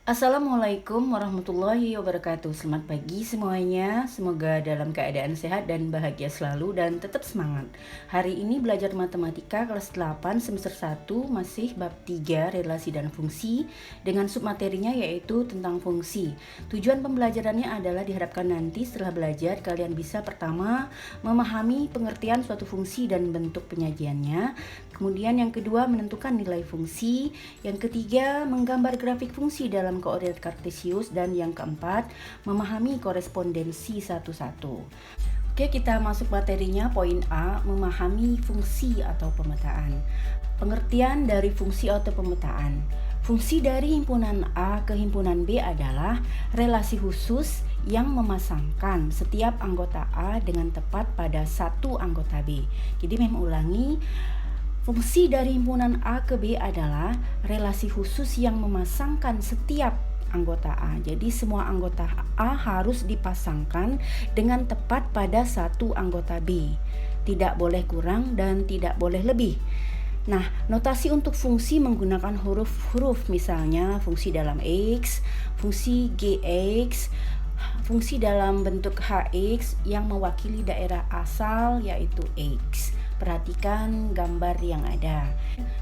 Assalamualaikum warahmatullahi wabarakatuh. Selamat pagi semuanya. Semoga dalam keadaan sehat dan bahagia selalu dan tetap semangat. Hari ini belajar matematika kelas 8 semester 1 masih bab 3 relasi dan fungsi dengan submaterinya yaitu tentang fungsi. Tujuan pembelajarannya adalah diharapkan nanti setelah belajar kalian bisa pertama memahami pengertian suatu fungsi dan bentuk penyajiannya. Kemudian yang kedua menentukan nilai fungsi. Yang ketiga menggambar grafik fungsi dalam koordinat kartesius, dan yang keempat memahami korespondensi satu-satu. Oke, kita masuk materinya. Poin A, memahami fungsi atau pemetaan. Pengertian dari fungsi atau pemetaan. Fungsi dari himpunan A ke himpunan B adalah relasi khusus yang memasangkan setiap anggota A dengan tepat pada satu anggota B. Jadi ulangi, fungsi dari himpunan A ke B adalah relasi khusus yang memasangkan setiap anggota A. Jadi semua anggota A harus dipasangkan dengan tepat pada satu anggota B. Tidak boleh kurang dan tidak boleh lebih. Nah, notasi untuk fungsi menggunakan huruf-huruf, misalnya fungsi dalam X, fungsi Gx, fungsi dalam bentuk Hx yang mewakili daerah asal yaitu X. Perhatikan gambar yang ada.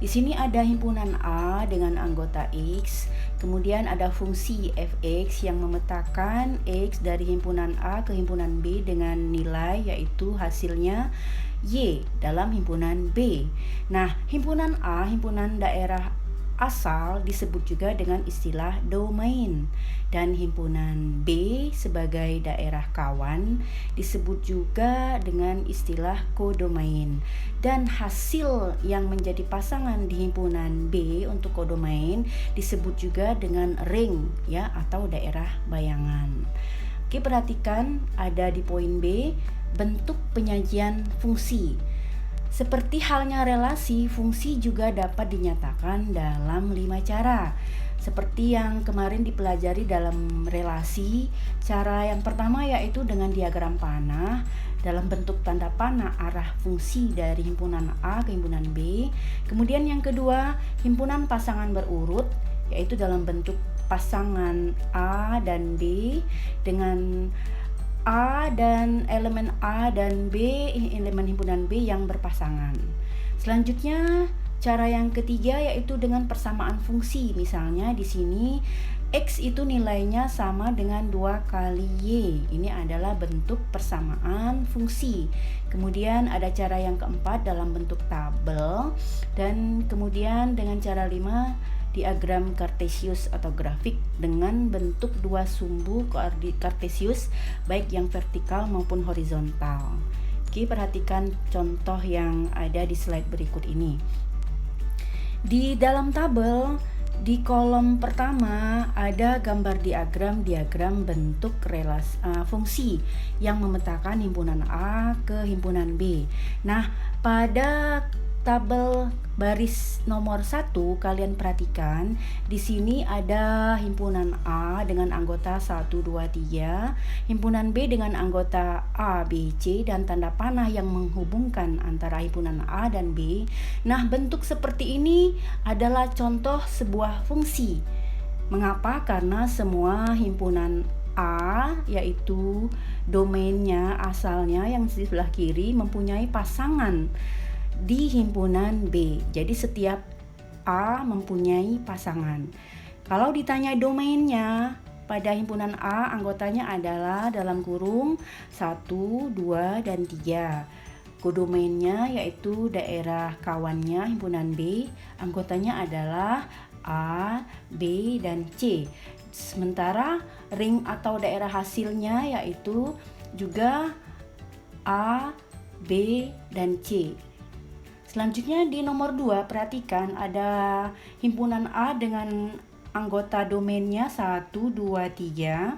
Di sini ada himpunan A dengan anggota X, kemudian ada fungsi fx yang memetakan X dari himpunan A ke himpunan B dengan nilai yaitu hasilnya Y dalam himpunan B. Nah, himpunan A, himpunan daerah asal, disebut juga dengan istilah domain, dan himpunan B sebagai daerah kawan disebut juga dengan istilah kodomain, dan hasil yang menjadi pasangan di himpunan B untuk kodomain disebut juga dengan ring ya, atau daerah bayangan. Oke, perhatikan ada di poin B, bentuk penyajian fungsi. Seperti halnya relasi, fungsi juga dapat dinyatakan dalam 5 cara. Seperti yang kemarin dipelajari dalam relasi, cara yang pertama yaitu dengan diagram panah dalam bentuk tanda panah arah fungsi dari himpunan A ke himpunan B. Kemudian yang kedua, himpunan pasangan berurut yaitu dalam bentuk pasangan A dan B dengan A dan elemen A dan B, elemen himpunan B yang berpasangan. Selanjutnya, cara yang ketiga yaitu dengan persamaan fungsi. Misalnya di sini X itu nilainya sama dengan 2 kali Y. Ini adalah bentuk persamaan fungsi. Kemudian ada cara yang keempat dalam bentuk tabel, dan kemudian dengan cara 5 diagram kartesius atau grafik dengan bentuk 2 sumbu kartesius baik yang vertikal maupun horizontal. Oke, perhatikan contoh yang ada di slide berikut ini. Di dalam tabel di kolom pertama ada gambar diagram bentuk relasi fungsi yang memetakan himpunan A ke himpunan B. Nah, pada tabel baris nomor 1 kalian perhatikan di sini ada himpunan A dengan anggota 1, 2, 3, himpunan B dengan anggota A, B, C, dan tanda panah yang menghubungkan antara himpunan A dan B. Nah, bentuk seperti ini adalah contoh sebuah fungsi. Mengapa? Karena semua himpunan A yaitu domainnya asalnya yang di sebelah kiri mempunyai pasangan di himpunan B. Jadi setiap A mempunyai pasangan. Kalau ditanya domainnya, pada himpunan A anggotanya adalah dalam kurung 1, 2, dan 3. Kodomainnya yaitu daerah kawannya himpunan B, anggotanya adalah A, B, dan C. Sementara ring atau daerah hasilnya yaitu juga A, B, dan C. Selanjutnya di nomor 2, perhatikan ada himpunan A dengan anggota domainnya 1, 2, 3.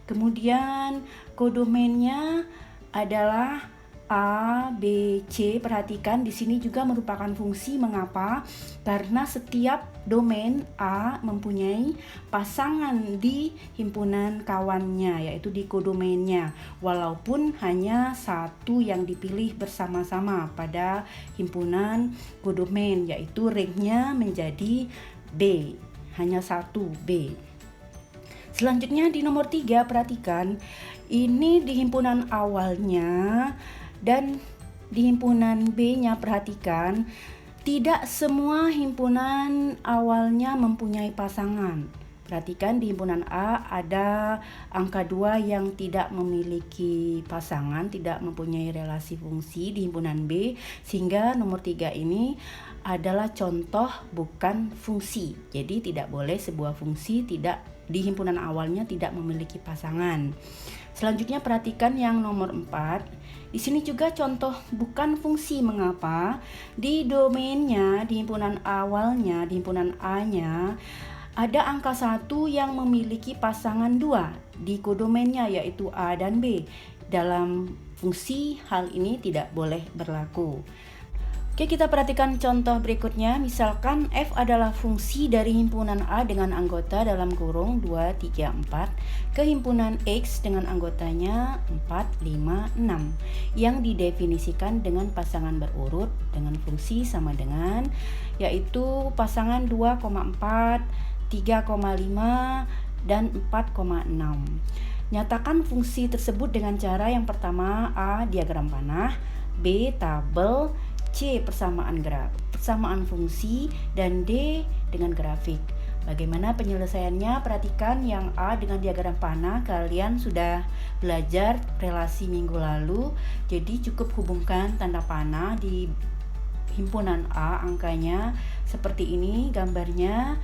Kemudian kodomainnya adalah A, B, C. Perhatikan di sini juga merupakan fungsi. Mengapa? Karena setiap domain A mempunyai pasangan di himpunan kawannya, yaitu di kodomainnya, walaupun hanya satu yang dipilih bersama-sama pada himpunan kodomain, yaitu ringnya menjadi B, hanya satu B. Selanjutnya di nomor 3, perhatikan ini di himpunan awalnya dan di himpunan B-nya. Perhatikan, tidak semua himpunan awalnya mempunyai pasangan. Perhatikan di himpunan A ada angka 2 yang tidak memiliki pasangan, tidak mempunyai relasi fungsi di himpunan B, sehingga nomor 3 ini adalah contoh bukan fungsi. Jadi tidak boleh sebuah fungsi tidak di himpunan awalnya tidak memiliki pasangan. Selanjutnya perhatikan yang nomor 4. Di sini juga contoh bukan fungsi. Mengapa? Di domainnya, di himpunan awalnya, di himpunan A-nya ada angka 1 yang memiliki pasangan 2 di kodomainnya, yaitu A dan B. Dalam fungsi hal ini tidak boleh berlaku. Oke, kita perhatikan contoh berikutnya. Misalkan F adalah fungsi dari himpunan A dengan anggota dalam kurung 2, 3, 4 ke himpunan X dengan anggotanya 4, 5, 6 yang didefinisikan dengan pasangan berurut dengan fungsi sama dengan, yaitu pasangan 2,4, 3,5 dan 4,6. Nyatakan fungsi tersebut dengan cara yang pertama, A. diagram panah, B. tabel, C. persamaan fungsi, dan D. dengan grafik. Bagaimana penyelesaiannya? Perhatikan yang A dengan diagram panah, kalian sudah belajar relasi minggu lalu, jadi cukup hubungkan tanda panah di himpunan A angkanya seperti ini gambarnya,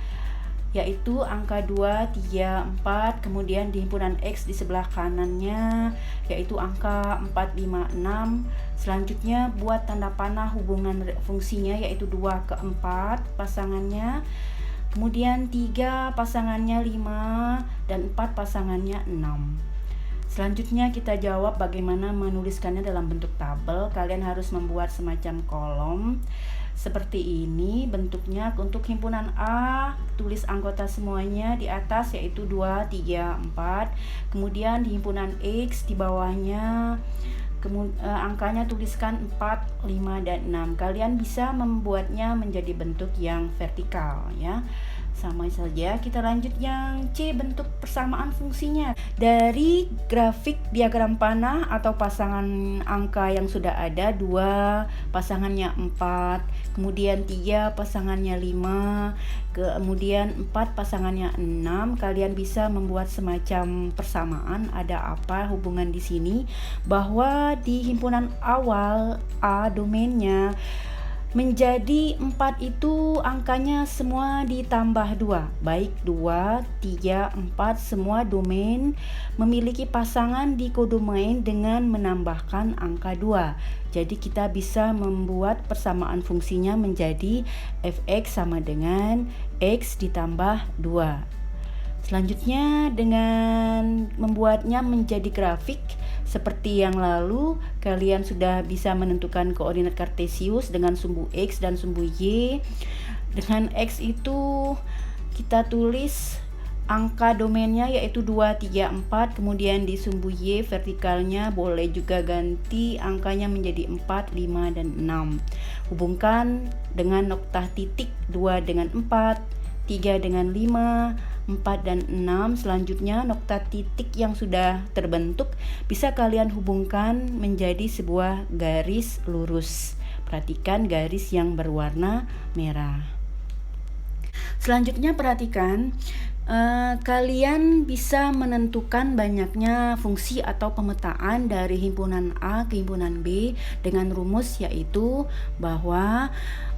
yaitu angka 2, 3, 4, kemudian di himpunan X di sebelah kanannya yaitu angka 4, 5, 6. Selanjutnya buat tanda panah hubungan fungsinya, yaitu 2 ke 4 pasangannya, kemudian 3 pasangannya 5, dan 4 pasangannya 6. Selanjutnya kita jawab bagaimana menuliskannya dalam bentuk tabel. Kalian harus membuat semacam kolom seperti ini bentuknya. Untuk himpunan A, tulis anggota semuanya di atas, yaitu 2, 3, 4. Kemudian di himpunan X di bawahnya angkanya tuliskan 4, 5, dan 6. Kalian bisa membuatnya menjadi bentuk yang vertikal ya. Sama saja, kita lanjut yang C, bentuk persamaan fungsinya. Dari grafik diagram panah atau pasangan angka yang sudah ada, 2 pasangannya 4, kemudian 3 pasangannya 5, kemudian 4 pasangannya 6. Kalian bisa membuat semacam persamaan. Ada apa hubungan di sini? Bahwa di himpunan awal A domainnya menjadi 4 itu angkanya semua ditambah 2. Baik 2, 3, 4 semua domain memiliki pasangan di kodomain dengan menambahkan angka 2. Jadi kita bisa membuat persamaan fungsinya menjadi fx sama dengan x ditambah 2. Selanjutnya dengan membuatnya menjadi grafik seperti yang lalu, kalian sudah bisa menentukan koordinat kartesius dengan sumbu X dan sumbu Y. Dengan X itu kita tulis angka domainnya yaitu 2, 3, 4, kemudian di sumbu Y vertikalnya boleh juga ganti angkanya menjadi 4, 5, dan 6. Hubungkan dengan nokta titik 2 dengan 4, 3 dengan 5, 4 dan 6. Selanjutnya nokta titik yang sudah terbentuk bisa kalian hubungkan menjadi sebuah garis lurus. Perhatikan garis yang berwarna merah. Selanjutnya perhatikan, kalian bisa menentukan banyaknya fungsi atau pemetaan dari himpunan A ke himpunan B dengan rumus, yaitu bahwa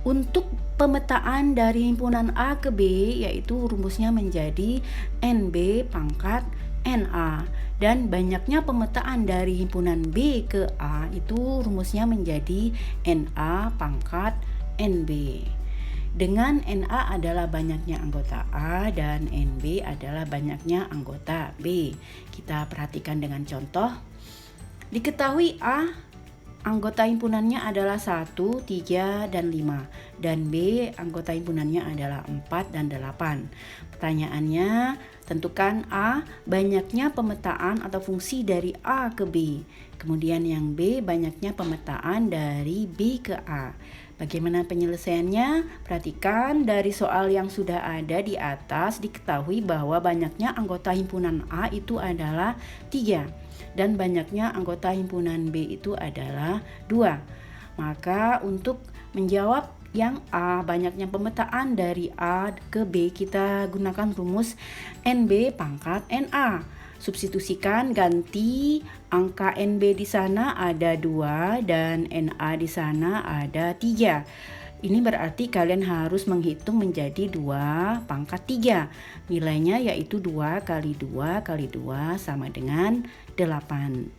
untuk pemetaan dari himpunan A ke B, yaitu rumusnya menjadi NB pangkat NA, dan banyaknya pemetaan dari himpunan B ke A itu rumusnya menjadi NA pangkat NB. Dengan NA adalah banyaknya anggota A dan NB adalah banyaknya anggota B. Kita perhatikan dengan contoh. Diketahui A anggota himpunannya adalah 1, 3, dan 5, dan B anggota himpunannya adalah 4 dan 8. Pertanyaannya, tentukan A banyaknya pemetaan atau fungsi dari A ke B. Kemudian yang B banyaknya pemetaan dari B ke A. Bagaimana penyelesaiannya? Perhatikan dari soal yang sudah ada di atas diketahui bahwa banyaknya anggota himpunan A itu adalah 3 dan banyaknya anggota himpunan B itu adalah 2. Maka untuk menjawab yang A, banyaknya pemetaan dari A ke B, kita gunakan rumus NB pangkat NA. Substitusikan, ganti angka NB di sana ada 2 dan NA di sana ada 3. Ini berarti kalian harus menghitung menjadi 2 pangkat 3. Nilainya yaitu 2 kali 2 kali 2 sama dengan 8.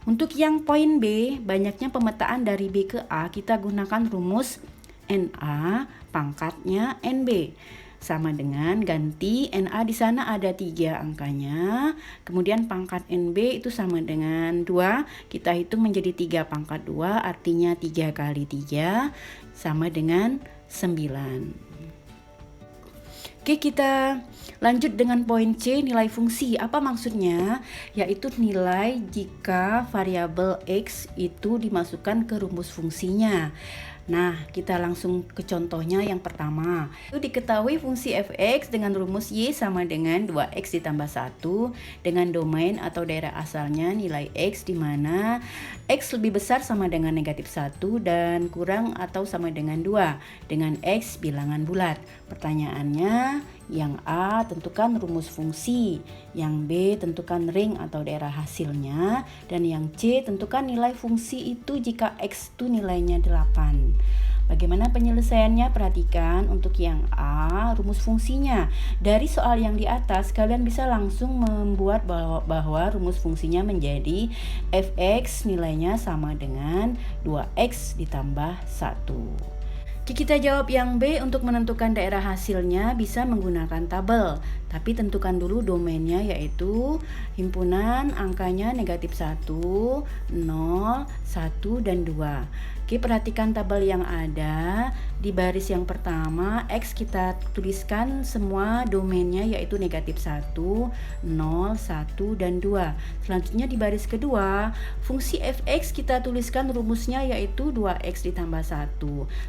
Untuk yang poin B, banyaknya pemetaan dari B ke A, kita gunakan rumus NA pangkatnya NB. Sama dengan ganti NA di sana ada 3 angkanya. Kemudian pangkat NB itu sama dengan 2. Kita hitung menjadi 3 pangkat 2, artinya 3 kali 3 sama dengan 9. Oke, kita lanjut dengan poin C, nilai fungsi. Apa maksudnya? Yaitu nilai jika variabel X itu dimasukkan ke rumus fungsinya. Nah, kita langsung ke contohnya yang pertama. Itu diketahui fungsi fx dengan rumus y sama dengan 2x ditambah 1 dengan domain atau daerah asalnya nilai x di mana x lebih besar sama dengan negatif 1 dan kurang atau sama dengan 2 dengan x bilangan bulat. Pertanyaannya, yang A tentukan rumus fungsi, yang B tentukan ring atau daerah hasilnya, dan yang C tentukan nilai fungsi itu jika X itu nilainya 8. Bagaimana penyelesaiannya? Perhatikan untuk yang A, rumus fungsinya. Dari soal yang di atas, kalian bisa langsung membuat bahwa rumus fungsinya menjadi fx nilainya sama dengan 2x ditambah 1. Kita jawab yang B. Untuk menentukan daerah hasilnya bisa menggunakan tabel, tapi tentukan dulu domainnya yaitu himpunan angkanya negatif 1, 0, 1, dan 2. Oke, perhatikan tabel yang ada. Di baris yang pertama, X kita tuliskan semua domainnya yaitu negatif 1, 0, 1, dan 2. Selanjutnya di baris kedua, fungsi fx kita tuliskan rumusnya yaitu 2x ditambah 1.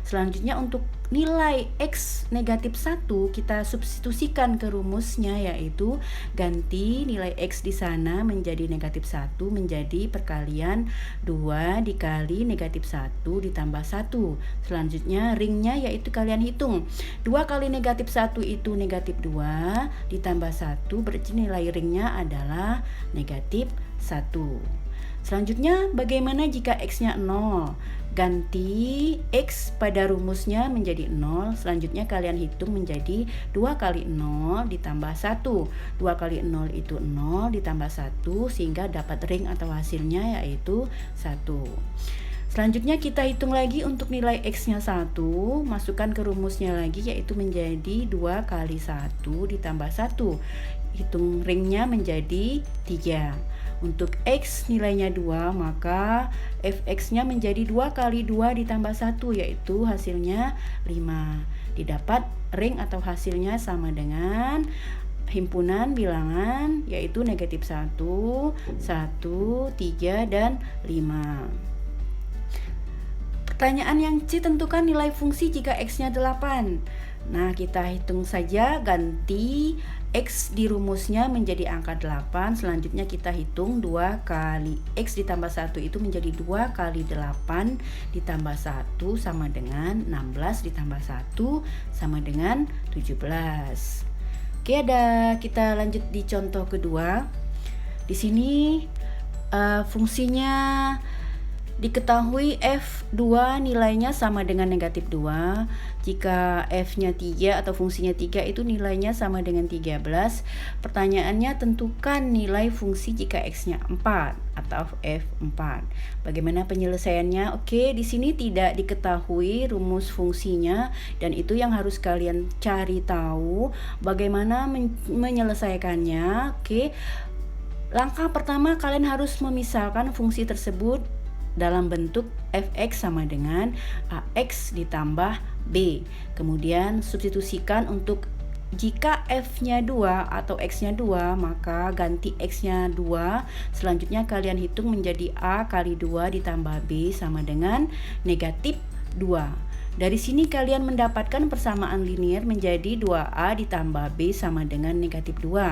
Selanjutnya untuk nilai X negatif 1 kita substitusikan ke rumusnya yaitu ganti nilai X di sana menjadi negatif 1 menjadi perkalian 2 dikali negatif 1 ditambah 1. Selanjutnya ringnya yaitu kalian hitung 2 kali negatif 1 itu negatif 2 ditambah 1 berarti nilai ringnya adalah negatif 1. Selanjutnya bagaimana jika X-nya 0? Ganti X pada rumusnya menjadi 0. Selanjutnya kalian hitung menjadi 2 kali 0 ditambah 1. 2 kali 0 itu 0 ditambah 1 sehingga dapat ring atau hasilnya yaitu 1. Selanjutnya kita hitung lagi untuk nilai X-nya 1. Masukkan ke rumusnya lagi yaitu menjadi 2 kali 1 ditambah 1. Hitung ringnya menjadi 3. Untuk X nilainya 2, maka fx-nya menjadi 2 kali 2 ditambah 1, yaitu hasilnya 5. Didapat ring atau hasilnya sama dengan himpunan bilangan, yaitu negatif 1, 1, 3, dan 5. Pertanyaan yang C, tentukan nilai fungsi jika X-nya 8. Nah, kita hitung saja, ganti X di rumusnya menjadi angka 8. Selanjutnya kita hitung 2 kali X ditambah 1 itu menjadi 2 kali 8 ditambah 1 sama dengan 16 ditambah 1 sama dengan 17. Oke, kita lanjut di contoh kedua. Di sini fungsinya diketahui F2 nilainya sama dengan negatif 2. Jika F-nya 3 atau fungsinya 3 itu nilainya sama dengan 13. Pertanyaannya tentukan nilai fungsi jika X-nya 4 atau F4. Bagaimana penyelesaiannya? Oke, di sini tidak diketahui rumus fungsinya dan itu yang harus kalian cari tahu bagaimana menyelesaikannya. Oke. Langkah pertama kalian harus memisahkan fungsi tersebut dalam bentuk fx sama dengan ax ditambah b. Kemudian substitusikan untuk jika f-nya 2 atau x-nya 2, maka ganti x-nya 2. Selanjutnya kalian hitung menjadi a kali 2 ditambah b sama dengan negatif 2. Dari sini kalian mendapatkan persamaan linier menjadi 2A ditambah B sama dengan negatif 2.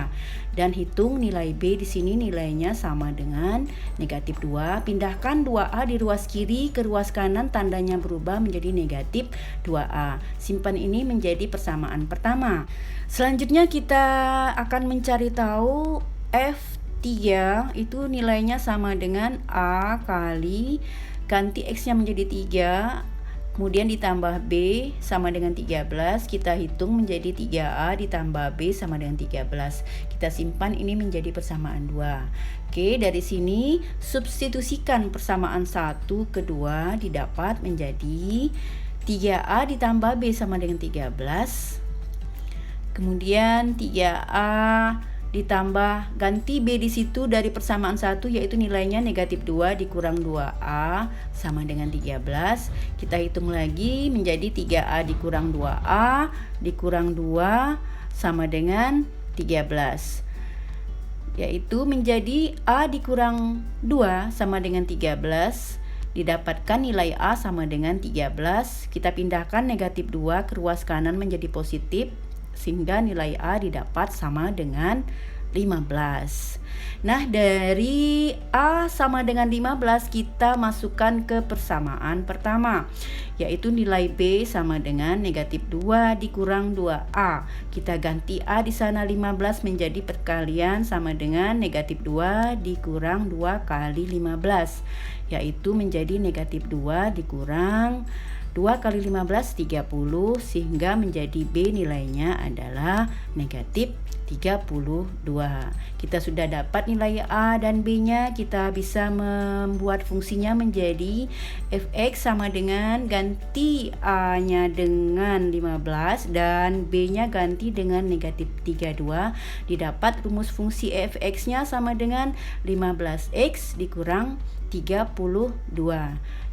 Dan hitung nilai B di sini nilainya sama dengan negatif 2. Pindahkan 2A di ruas kiri ke ruas kanan, tandanya berubah menjadi negatif 2A. Simpan ini menjadi persamaan pertama. Selanjutnya kita akan mencari tahu F3 itu nilainya sama dengan A kali ganti X-nya menjadi 3, kemudian ditambah B sama dengan 13, kita hitung menjadi 3A ditambah B sama dengan 13. Kita simpan ini menjadi persamaan 2. Oke, dari sini substitusikan persamaan 1 ke 2 didapat menjadi 3A ditambah B sama dengan 13. Kemudian 3A ditambah ganti B di situ dari persamaan 1 yaitu nilainya negatif 2 dikurang 2A sama dengan 13. Kita hitung lagi menjadi 3A dikurang 2A dikurang 2 sama dengan 13. Yaitu menjadi A dikurang 2 sama dengan 13. Didapatkan nilai A sama dengan 13. Kita pindahkan negatif 2 ke ruas kanan menjadi positif, sehingga nilai A didapat sama dengan 15. Nah, dari A sama dengan 15 kita masukkan ke persamaan pertama, yaitu nilai B sama dengan negatif 2 dikurang 2A. Kita ganti A di sana 15 menjadi perkalian sama dengan negatif 2 dikurang 2 kali 15, yaitu menjadi negatif 2 dikurang 2 kali 15 30, sehingga menjadi B nilainya adalah negatif 32. Kita sudah dapat nilai A dan B nya, kita bisa membuat fungsinya menjadi fx sama dengan ganti A nya dengan 15 dan B nya ganti dengan negatif 32. Didapat rumus fungsi fx nya sama dengan 15x dikurang 32.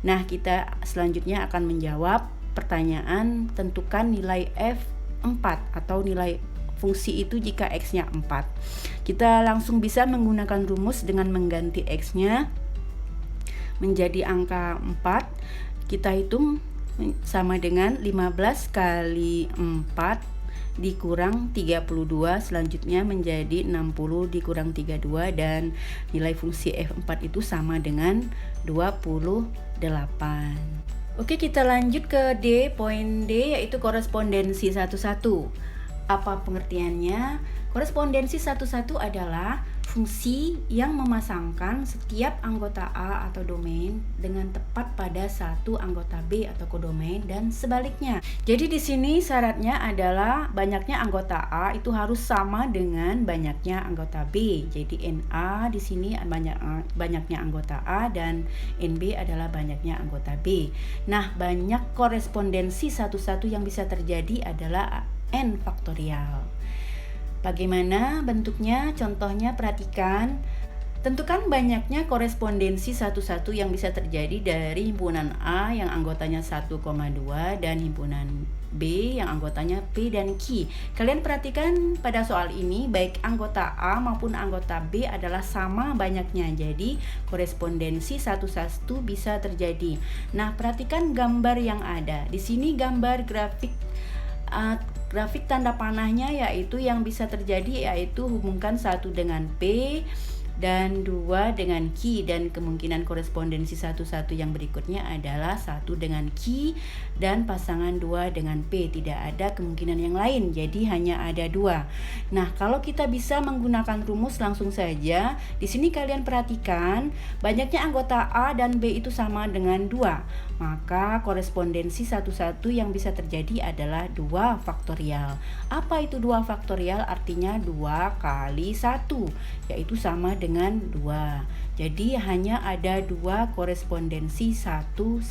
Nah, kita selanjutnya akan menjawab pertanyaan tentukan nilai F4 atau nilai fungsi itu jika X-nya 4. Kita langsung bisa menggunakan rumus dengan mengganti X-nya menjadi angka 4. Kita hitung sama dengan 15 kali 4 dikurang 32, selanjutnya menjadi 60 dikurang 32 dan nilai fungsi F4 itu sama dengan 28. Oke, kita lanjut ke D, poin D yaitu korespondensi 1,1. Apa pengertiannya? Korespondensi 1,1 adalah fungsi yang memasangkan setiap anggota A atau domain dengan tepat pada satu anggota B atau kodomain dan sebaliknya. Jadi di sini syaratnya adalah banyaknya anggota A itu harus sama dengan banyaknya anggota B. Jadi NA di sini banyaknya anggota A dan NB adalah banyaknya anggota B. Nah, banyak korespondensi 1,1 yang bisa terjadi adalah N faktorial. Bagaimana bentuknya? Contohnya perhatikan. Tentukan banyaknya korespondensi 1,1 yang bisa terjadi dari himpunan A yang anggotanya 1,2 dan himpunan B yang anggotanya P dan Q. Kalian perhatikan pada soal ini baik anggota A maupun anggota B adalah sama banyaknya. Jadi korespondensi 1,1 bisa terjadi. Nah, perhatikan gambar yang ada. Di sini gambar grafik tanda panahnya yaitu yang bisa terjadi yaitu hubungkan 1 dengan P dan 2 dengan Q, dan kemungkinan korespondensi 1,1 yang berikutnya adalah 1 dengan Q dan pasangan 2 dengan P. Tidak ada kemungkinan yang lain, jadi hanya ada 2. Nah, kalau kita bisa menggunakan rumus langsung saja, di sini kalian perhatikan banyaknya anggota A dan B itu sama dengan 2. Maka korespondensi 1,1 yang bisa terjadi adalah 2 faktorial. Apa itu 2 faktorial? Artinya 2 kali 1, yaitu sama dengan 2. Jadi hanya ada 2 korespondensi 1,1.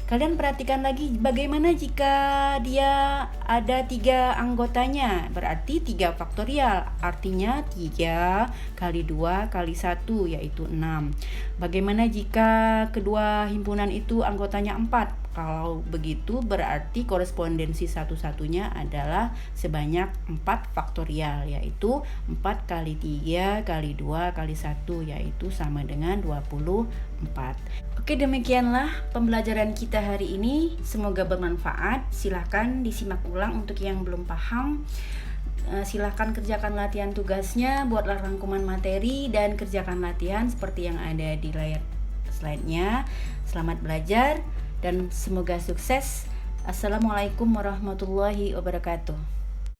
Kalian perhatikan lagi bagaimana jika dia ada 3 anggotanya, berarti 3 faktorial, artinya 3 kali 2 kali 1 yaitu 6. Bagaimana jika kedua himpunan itu anggotanya 4? Kalau begitu berarti korespondensi 1,1-nya adalah sebanyak 4 faktorial, yaitu 4 kali 3 kali 2 kali 1 yaitu sama dengan 24. Oke, demikianlah pembelajaran kita hari ini. Semoga bermanfaat. Silahkan disimak ulang untuk yang belum paham. Silahkan kerjakan latihan tugasnya, buatlah rangkuman materi dan kerjakan latihan seperti yang ada di layar slide-nya. Selamat belajar dan semoga sukses. Assalamualaikum warahmatullahi wabarakatuh.